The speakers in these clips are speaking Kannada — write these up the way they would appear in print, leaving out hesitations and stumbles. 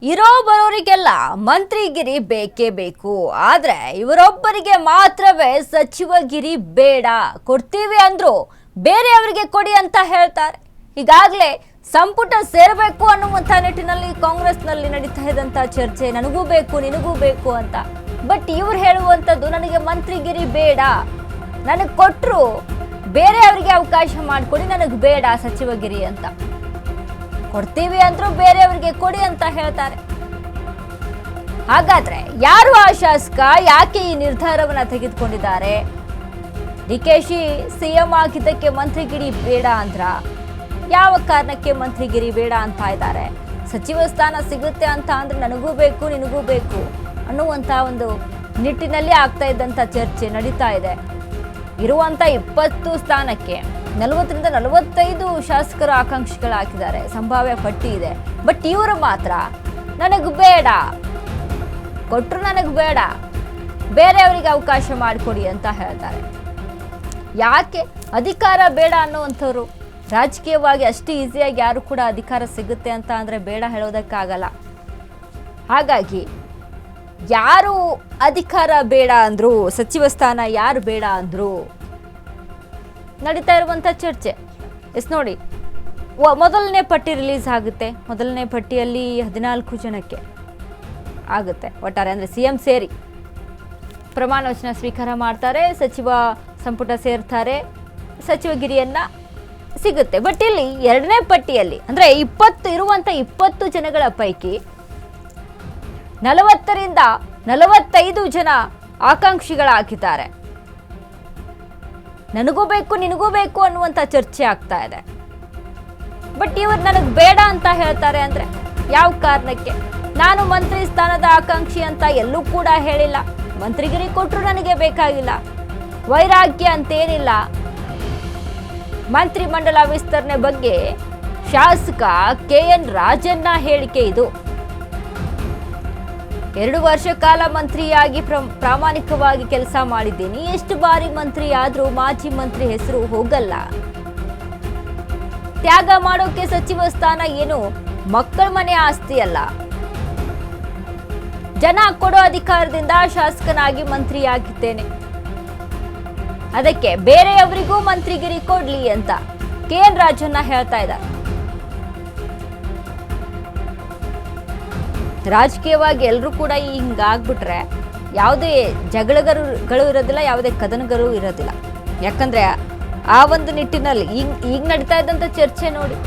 ಇರೋ ಬರೋರಿಗೆಲ್ಲ ಮಂತ್ರಿಗಿರಿ ಬೇಕೇ ಬೇಕು. ಆದ್ರೆ ಇವರೊಬ್ಬರಿಗೆ ಮಾತ್ರವೇ ಸಚಿವಗಿರಿ ಬೇಡ, ಕೊಡ್ತೀವಿ ಅಂದ್ರು ಬೇರೆಯವರಿಗೆ ಕೊಡಿ ಅಂತ ಹೇಳ್ತಾರೆ. ಈಗಾಗಲೇ ಸಂಪುಟ ಸೇರಬೇಕು ಅನ್ನುವಂಥ ನಿಟ್ಟಿನಲ್ಲಿ ಕಾಂಗ್ರೆಸ್ನಲ್ಲಿ ನಡೀತಾ ಇದ್ದಂಥ ಚರ್ಚೆ, ನನಗೂ ಬೇಕು ನಿನಗೂ ಬೇಕು ಅಂತ. ಬಟ್ ಇವ್ರು ಹೇಳುವಂಥದ್ದು ನನಗೆ ಮಂತ್ರಿಗಿರಿ ಬೇಡ, ನನಗೆ ಕೊಟ್ಟರು ಬೇರೆಯವರಿಗೆ ಅವಕಾಶ ಮಾಡಿಕೊಡಿ, ನನಗೆ ಬೇಡ ಸಚಿವಗಿರಿ ಅಂತ. ಕೊಡ್ತೀವಿ ಅಂದ್ರೂ ಬೇರೆಯವರಿಗೆ ಕೊಡಿ ಅಂತ ಹೇಳ್ತಾರೆ. ಹಾಗಾದ್ರೆ ಯಾರು ಆ ಶಾಸಕ, ಯಾಕೆ ಈ ನಿರ್ಧಾರವನ್ನ ತೆಗೆದುಕೊಂಡಿದ್ದಾರೆ? ಡಿಕೆಶಿ ಸಿಎಂ ಆಗಿದ್ದಕ್ಕೆ ಮಂತ್ರಿಗಿರಿ ಬೇಡ ಅಂದ್ರ, ಯಾವ ಕಾರಣಕ್ಕೆ ಮಂತ್ರಿಗಿರಿ ಬೇಡ ಅಂತ ಇದ್ದಾರೆ? ಸಚಿವ ಸ್ಥಾನ ಸಿಗುತ್ತೆ ಅಂತ ಅಂದ್ರೆ ನನಗೂ ಬೇಕು ನಿನಗೂ ಬೇಕು ಅನ್ನುವಂತ ಒಂದು ನಿಟ್ಟಿನಲ್ಲಿ ಆಗ್ತಾ ಇದ್ದಂತ ಚರ್ಚೆ ನಡೀತಾ ಇದೆ. ಇರುವಂತ 20 ಸ್ಥಾನಕ್ಕೆ 40ರಿಂದ 45 ಶಾಸಕರು ಆಕಾಂಕ್ಷಿಗಳು ಹಾಕಿದ್ದಾರೆ, ಸಂಭಾವ್ಯ ಪಟ್ಟಿ ಇದೆ. ಬಟ್ ಇವರು ಮಾತ್ರ ನನಗೆ ಬೇಡ, ಕೊಟ್ಟರು ನನಗೆ ಬೇಡ, ಬೇರೆಯವರಿಗೆ ಅವಕಾಶ ಮಾಡಿಕೊಡಿ ಅಂತ ಹೇಳ್ತಾರೆ. ಯಾಕೆ? ಅಧಿಕಾರ ಬೇಡ ಅನ್ನುವಂಥವ್ರು ರಾಜಕೀಯವಾಗಿ ಅಷ್ಟು ಈಸಿಯಾಗಿ ಯಾರು ಕೂಡ ಅಧಿಕಾರ ಸಿಗುತ್ತೆ ಅಂತ ಅಂದರೆ ಬೇಡ ಹೇಳೋದಕ್ಕಾಗಲ್ಲ. ಹಾಗಾಗಿ ಯಾರು ಅಧಿಕಾರ ಬೇಡ ಅಂದ್ರು, ಸಚಿವ ಸ್ಥಾನ ಯಾರು ಬೇಡ ಅಂದ್ರು ನಡೀತಾ ಇರುವಂಥ ಚರ್ಚೆ. ನೋಡಿ, ಮೊದಲನೇ ಪಟ್ಟಿ ರಿಲೀಸ್ ಆಗುತ್ತೆ. ಮೊದಲನೇ ಪಟ್ಟಿಯಲ್ಲಿ 14 ಜನಕ್ಕೆ ಆಗುತ್ತೆ ಒಟ್ಟಾರೆ, ಅಂದರೆ ಸಿಎಂ ಸೇರಿ ಪ್ರಮಾಣ ವಚನ ಸ್ವೀಕಾರ ಮಾಡ್ತಾರೆ, ಸಚಿವ ಸಂಪುಟ ಸೇರ್ತಾರೆ, ಸಚಿವಗಿರಿಯನ್ನ ಸಿಗುತ್ತೆ. ಬಟ್ ಇಲ್ಲಿ ಎರಡನೇ ಪಟ್ಟಿಯಲ್ಲಿ ಅಂದರೆ 20 ಜನಗಳ ಪೈಕಿ 40ರಿಂದ 45 ಜನ ಆಕಾಂಕ್ಷಿಗಳಾಗಿದ್ದಾರೆ. ನನಗೂ ಬೇಕು ನಿನಗೂ ಬೇಕು ಅನ್ನುವಂಥ ಚರ್ಚೆ ಆಗ್ತಾ ಇದೆ. ಬಟ್ ಇವರು ನನಗೆ ಬೇಡ ಅಂತ ಹೇಳ್ತಾರೆ ಅಂದ್ರೆ ಯಾವ ಕಾರಣಕ್ಕೆ? ನಾನು ಮಂತ್ರಿ ಸ್ಥಾನದ ಆಕಾಂಕ್ಷಿ ಅಂತ ಎಲ್ಲೂ ಕೂಡ ಹೇಳಿಲ್ಲ, ಮಂತ್ರಿಗಿರಿ ಕೊಟ್ಟರು ನನಗೆ ಬೇಕಾಗಿಲ್ಲ, ವೈರಾಗ್ಯ ಅಂತೇನಿಲ್ಲ. ಮಂತ್ರಿಮಂಡಲ ವಿಸ್ತರಣೆ ಬಗ್ಗೆ ಶಾಸಕ KN ರಾಜಣ್ಣ ಹೇಳಿಕೆ ಇದು. 2 ವರ್ಷ ಕಾಲ ಮಂತ್ರಿಯಾಗಿ ಪ್ರಾಮಾಣಿಕವಾಗಿ ಕೆಲಸ ಮಾಡಿದ್ದೀನಿ, ಎಷ್ಟು ಬಾರಿ ಮಂತ್ರಿ ಆದ್ರೂ ಮಾಜಿ ಮಂತ್ರಿ ಹೆಸರು ಹೋಗಲ್ಲ. ತ್ಯಾಗ ಮಾಡೋಕೆ ಸಚಿವ ಸ್ಥಾನ ಏನು ಮಕ್ಕಳ ಮನೆ ಆಸ್ತಿ ಅಲ್ಲ. ಜನ ಕೊಡೋ ಅಧಿಕಾರದಿಂದ ಶಾಸಕನಾಗಿ ಮಂತ್ರಿಯಾಗಿದ್ದೇನೆ, ಅದಕ್ಕೆ ಬೇರೆಯವರಿಗೂ ಮಂತ್ರಿಗಿರಿ ಕೊಡ್ಲಿ ಅಂತ KN ರಾಜಣ್ಣ ಹೇಳ್ತಾ ಇದ್ದಾರೆ. ರಾಜಕೀಯವಾಗಿ ಎಲ್ಲರೂ ಕೂಡ ಹಿಂಗಾಗ್ಬಿಟ್ರೆ ಯಾವುದೇ ಜಗಳಗಳು ಇರೋದಿಲ್ಲ, ಯಾವುದೇ ಕದನಗಳು ಇರೋದಿಲ್ಲ. ಯಾಕಂದ್ರೆ ಆ ಒಂದು ನಿಟ್ಟಿನಲ್ಲಿ ಈಗ ನಡೀತಾ ಇದ್ದಂಥ ಚರ್ಚೆ ನೋಡಿ,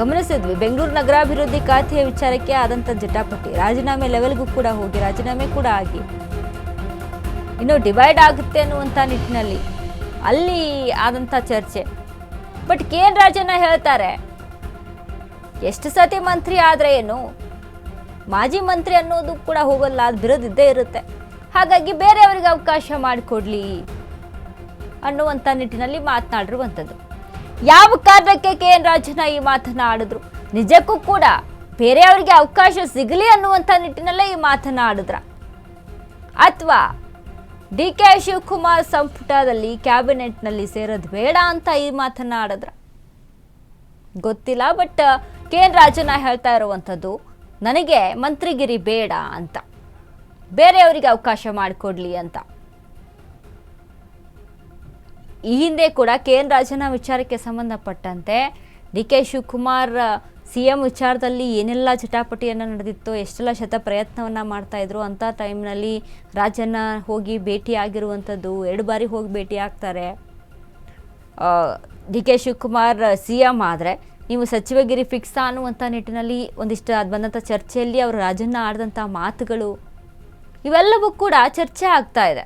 ಗಮನಿಸಿದ್ವಿ. ಬೆಂಗಳೂರು ನಗರಾಭಿವೃದ್ಧಿ ಖಾತೆಯ ವಿಚಾರಕ್ಕೆ ಆದಂಥ ಜಟಾಪಟಿ, ರಾಜೀನಾಮೆ ಲೆವೆಲ್ಗೂ ಕೂಡ ಹೋಗಿ ರಾಜೀನಾಮೆ ಕೂಡ ಆಗಿ ಇನ್ನು ಡಿವೈಡ್ ಆಗುತ್ತೆ ಅನ್ನುವಂಥ ನಿಟ್ಟಿನಲ್ಲಿ ಅಲ್ಲಿ ಆದಂಥ ಚರ್ಚೆ. ಬಟ್ KN ರಾಜಣ್ಣ ಹೇಳ್ತಾರೆ, ಎಷ್ಟು ಸತಿ ಮಂತ್ರಿ ಆದರೆ ಏನು, ಮಾಜಿ ಮಂತ್ರಿ ಅನ್ನೋದು ಕೂಡ ಹೋಗಲ್ಲ, ಅದು ಬಿರೋದಿದ್ದೇ ಇರುತ್ತೆ. ಹಾಗಾಗಿ ಬೇರೆಯವರಿಗೆ ಅವಕಾಶ ಮಾಡಿಕೊಡ್ಲಿ ಅನ್ನುವಂಥ ನಿಟ್ಟಿನಲ್ಲಿ ಮಾತನಾಡಿರುವಂಥದ್ದು. ಯಾವ ಕಾರಣಕ್ಕೆ KN ರಾಜಣ್ಣ ಈ ಮಾತನ್ನ ಆಡಿದ್ರು? ನಿಜಕ್ಕೂ ಕೂಡ ಬೇರೆಯವರಿಗೆ ಅವಕಾಶ ಸಿಗಲಿ ಅನ್ನುವಂಥ ನಿಟ್ಟಿನಲ್ಲೇ ಈ ಮಾತನ್ನ ಆಡಿದ್ರ, ಅಥವಾ DK ಶಿವಕುಮಾರ್ ಸಂಪುಟದಲ್ಲಿ ಕ್ಯಾಬಿನೆಟ್ನಲ್ಲಿ ಸೇರೋದು ಬೇಡ ಅಂತ ಈ ಮಾತನ್ನ ಆಡಿದ್ರ ಗೊತ್ತಿಲ್ಲ. ಬಟ್ KN ರಾಜಣ್ಣ ಹೇಳ್ತಾ ಇರುವಂಥದ್ದು ನನಗೆ ಮಂತ್ರಿಗಿರಿ ಬೇಡ ಅಂತ, ಬೇರೆಯವರಿಗೆ ಅವಕಾಶ ಮಾಡಿಕೊಡ್ಲಿ ಅಂತ. ಈ ಹಿಂದೆ ಕೂಡ KN ರಾಜಣ್ಣ ವಿಚಾರಕ್ಕೆ ಸಂಬಂಧಪಟ್ಟಂತೆ DK ಶಿವಕುಮಾರ್ CM ವಿಚಾರದಲ್ಲಿ ಏನೆಲ್ಲ ಚಟಾಪಟಿಯನ್ನು ನಡೆದಿತ್ತು, ಎಷ್ಟೆಲ್ಲ ಶತ ಪ್ರಯತ್ನವನ್ನು ಮಾಡ್ತಾ ಇದ್ರು ಅಂತ ಟೈಮ್ನಲ್ಲಿ ರಾಜಣ್ಣ ಹೋಗಿ ಭೇಟಿ ಆಗಿರುವಂಥದ್ದು, 2 ಬಾರಿ ಹೋಗಿ ಭೇಟಿ ಆಗ್ತಾರೆ. DK ಶಿವಕುಮಾರ್ CM ಆದರೆ ನೀವು ಸಚಿವಗಿರಿ ಫಿಕ್ಸ್ ಅನ್ನುವಂಥ ನಿಟ್ಟಿನಲ್ಲಿ ಒಂದಿಷ್ಟು ಅದು ಬಂದಂಥ ಚರ್ಚೆಯಲ್ಲಿ ಅವರು ರಾಜಣ್ಣ ಆಡಿದಂಥ ಮಾತುಗಳು ಇವೆಲ್ಲವೂ ಕೂಡ ಚರ್ಚೆ ಆಗ್ತಾ ಇದೆ.